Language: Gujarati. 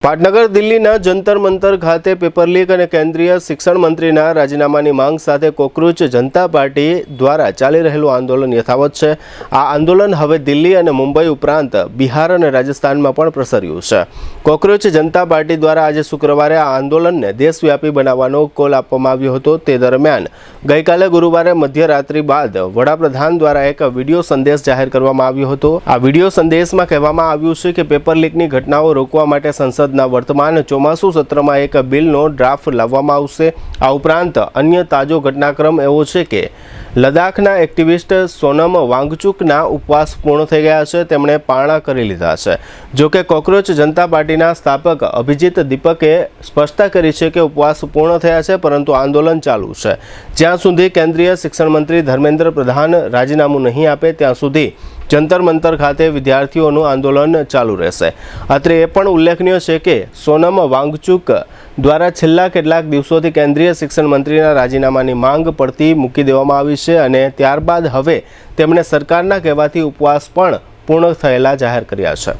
પાટનગર દિલ્હીના જંતર મંતર ખાતે પેપર લીક અને કેન્દ્રીય શિક્ષણ મંત્રીના રાજીનામાની માંગ સાથે કોકરોચ જનતા પાર્ટી દ્વારા ચાલી રહેલું આંદોલન યથાવત છે। આ આંદોલન હવે દિલ્હી અને મુંબઈ ઉપરાંત બિહાર અને રાજસ્થાનમાં પણ પ્રસર્યું છે। કોકરોચ જનતા પાર્ટી દ્વારા આજે શુક્રવારે આ આંદોલનને દેશવ્યાપી બનાવવાનો કોલ આપવામાં આવ્યો હતો। તે દરમિયાન ગઈકાલે ગુરુવારે મધ્યરાત્રિ બાદ વડાપ્રધાન દ્વારા એક વિડીયો સંદેશ જાહેર કરવામાં આવ્યો હતો। આ વિડીયો સંદેશમાં કહેવામાં આવ્યું છે કે પેપર લીકની ઘટનાઓ રોકવા માટે સંસદ वर्तमान ચોમાસુ સત્રમાં એક બિલનો ડ્રાફ્ટ લાવવામાં આવશે। આ ઉપરાંત અન્ય તાજો ઘટનાક્રમ એવો છે કે લદ્દાખના એક્ટિવિસ્ટ સોનમ વાંગચુકના ઉપવાસ પૂર્ણ થઈ ગયા છે। તેમણે પારણા કરી લીધા છે। જો કે કોકરોચ જનતા પાર્ટીના સ્થાપક અભિજીત દીપકે સ્પષ્ટતા કરી છે કે ઉપવાસ પૂર્ણ થયા છે, પરંતુ આંદોલન ચાલુ છે। જ્યાં સુધી કેન્દ્રીય શિક્ષણ મંત્રી ધર્મેન્દ્ર પ્રધાન રાજીનામું નહીં આપે ત્યાં સુધી જંતર મંતર ખાતે વિદ્યાર્થીઓનું આંદોલન ચાલુ રહેશે। અત્રે એ પણ ઉલ્લેખનીય છે કે સોનમ વાંગચુક દ્વારા છેલ્લા કેટલાક દિવસોથી કેન્દ્રીય શિક્ષણ મંત્રીના રાજીનામાની માંગ પડતી મૂકી દેવામાં આવી છે અને ત્યારબાદ હવે તેમણે સરકારના કહેવાથી ઉપવાસ પણ પૂર્ણ થયેલા જાહેર કર્યા છે।